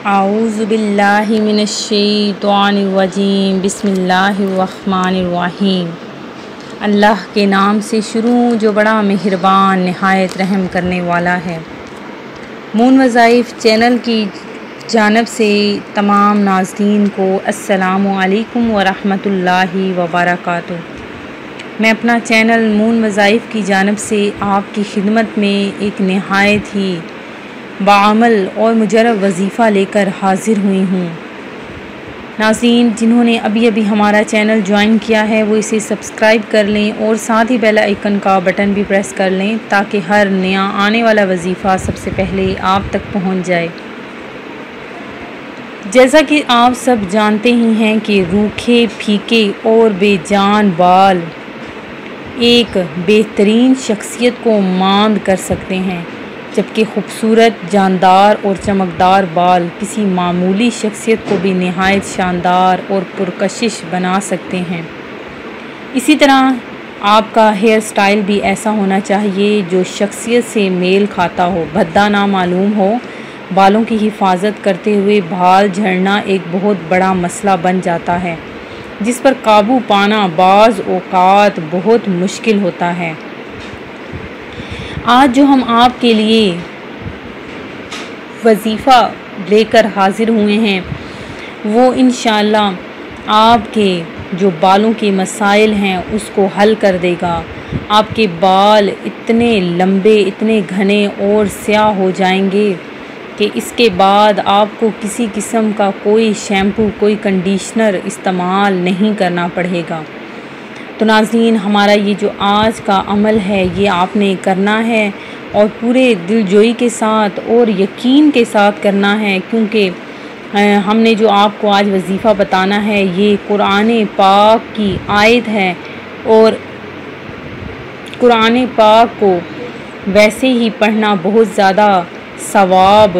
आऊज़ु बिल्लाहि मिनश्शैतानिर्रजीम बिस्मिल्लाहिर्रहमानिर्रहीम। अल्लाह के नाम से शुरू जो बड़ा मेहरबान निहायत रहम करने वाला है। मून वज़ाइफ चैनल की जानब से तमाम नाज़रीन को अस्सलामु अलैकुम व रहमतुल्लाहि व बरकातुहू। मैं अपना चैनल मून वज़ाइफ की जानब से आपकी खिदमत में एक नहायत ही बाअमल और मुजरब वजीफ़ा लेकर हाज़िर हुई हूँ। नाज़रीन, जिन्होंने अभी अभी हमारा चैनल ज्वाइन किया है वो इसे सब्सक्राइब कर लें और साथ ही बेल आइकन का बटन भी प्रेस कर लें ताकि हर नया आने वाला वजीफ़ा सबसे पहले आप तक पहुँच जाए। जैसा कि आप सब जानते ही हैं कि रूखे, फीके और बेजान बाल एक बेहतरीन शख्सियत को मांद कर सकते हैं, जबकि खूबसूरत, जानदार और चमकदार बाल किसी मामूली शख्सियत को भी नहायत शानदार और पुरकशिश बना सकते हैं। इसी तरह आपका हेयर स्टाइल भी ऐसा होना चाहिए जो शख्सियत से मेल खाता हो, भद्दा ना मालूम हो। बालों की हिफाजत करते हुए बाल झड़ना एक बहुत बड़ा मसला बन जाता है, जिस पर काबू पाना बाज़ औक़ात बहुत मुश्किल होता है। आज जो हम आपके लिए वजीफ़ा लेकर हाज़िर हुए हैं वो इंशाअल्लाह आपके जो बालों के मसाइल हैं उसको हल कर देगा। आपके बाल इतने लंबे, इतने घने और स्याह हो जाएंगे कि इसके बाद आपको किसी किस्म का कोई शैम्पू, कोई कंडीशनर इस्तेमाल नहीं करना पड़ेगा। तो नाज़रीन, हमारा ये जो आज का अमल है ये आपने करना है और पूरे दिलजोई के साथ और यकीन के साथ करना है, क्योंकि हमने जो आपको आज वजीफ़ा बताना है ये कुरान पाक की आयत है और कुरान पाक को वैसे ही पढ़ना बहुत ज़्यादा सवाब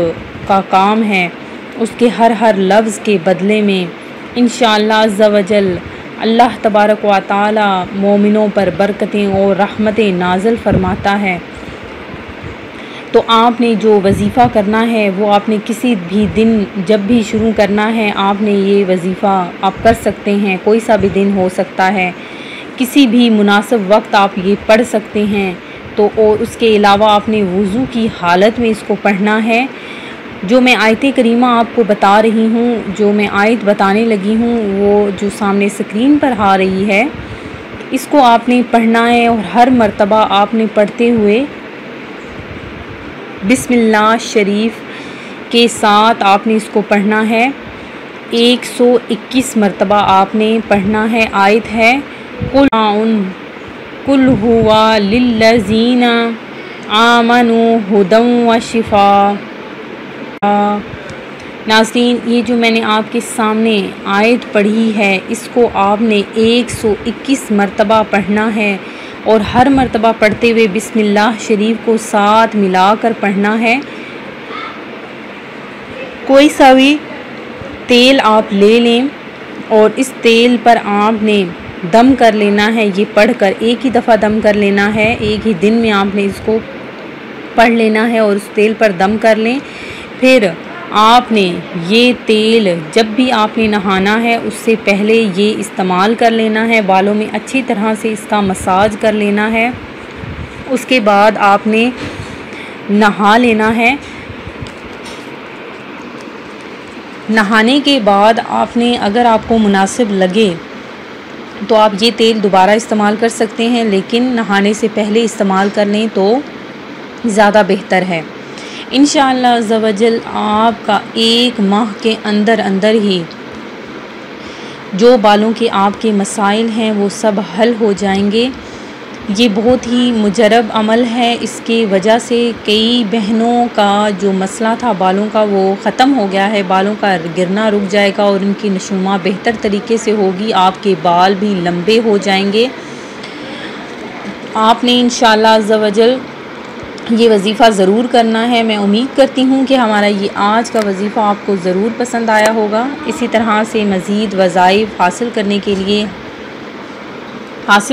का काम है। उसके हर लफ्ज़ के बदले में इंशाअल्लाह अज़्ज़ा वजल अल्लाह तबारक व तआला मोमिनों पर बरकतें और रहमतें नाज़िल फरमाता है। तो आपने जो वजीफ़ा करना है वो आपने किसी भी दिन जब भी शुरू करना है, आपने ये वजीफ़ा आप कर सकते हैं। कोई सा भी दिन हो सकता है, किसी भी मुनासिब वक्त आप ये पढ़ सकते हैं। तो और उसके अलावा आपने वुज़ू की हालत में इसको पढ़ना है। जो मैं आयत करीमा आपको बता रही हूँ, जो मैं आयत बताने लगी हूँ वो जो सामने स्क्रीन पर आ रही है, इसको आपने पढ़ना है और हर मर्तबा आपने पढ़ते हुए बिस्मिल्लाह शरीफ के साथ आपने इसको पढ़ना है। 121 मर्तबा आपने पढ़ना है। आयत है कुल हुवा लिल्लज़ीना आमनू हुदम व शिफा। नाज़रीन, ये जो मैंने आपके सामने आयत पढ़ी है इसको आपने 121 मरतबा पढ़ना है और हर मरतबा पढ़ते हुए बिस्मिल्लाह शरीफ को साथ मिलाकर पढ़ना है। कोई सा भी तेल आप ले लें और इस तेल पर आपने दम कर लेना है। ये पढ़कर एक ही दफ़ा दम कर लेना है, एक ही दिन में आपने इसको पढ़ लेना है और उस तेल पर दम कर लें। फिर आपने ये तेल जब भी आपने नहाना है उससे पहले ये इस्तेमाल कर लेना है। बालों में अच्छी तरह से इसका मसाज कर लेना है। उसके बाद आपने नहा लेना है। नहाने के बाद आपने, अगर आपको मुनासिब लगे तो आप ये तेल दोबारा इस्तेमाल कर सकते हैं, लेकिन नहाने से पहले इस्तेमाल कर लें तो ज़्यादा बेहतर है। इंशाअल्लाह अज़्ज़ा वजल आपका 1 माह के अंदर ही जो बालों के आपके मसाइल हैं वो सब हल हो जाएंगे। ये बहुत ही मुजरब अमल है। इसके वजह से कई बहनों का जो मसला था बालों का वो ख़त्म हो गया है। बालों का गिरना रुक जाएगा और इनकी नशुमा बेहतर तरीके से होगी। आपके बाल भी लंबे हो जाएंगे। आपने इंशाअल्लाह अज़्ज़ा वजल ये वजीफ़ा ज़रूर करना है। मैं उम्मीद करती हूँ कि हमारा ये आज का वजीफ़ा आपको ज़रूर पसंद आया होगा। इसी तरह से मज़ीद वज़ाइफ़ हासिल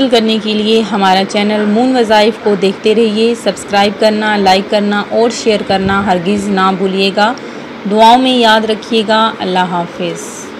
करने के लिए हमारा चैनल मून वज़ाइफ़ को देखते रहिए। सब्सक्राइब करना, लाइक करना और शेयर करना हरगिज़ ना भूलिएगा। दुआओं में याद रखिएगा। अल्लाह हाफ़िज़।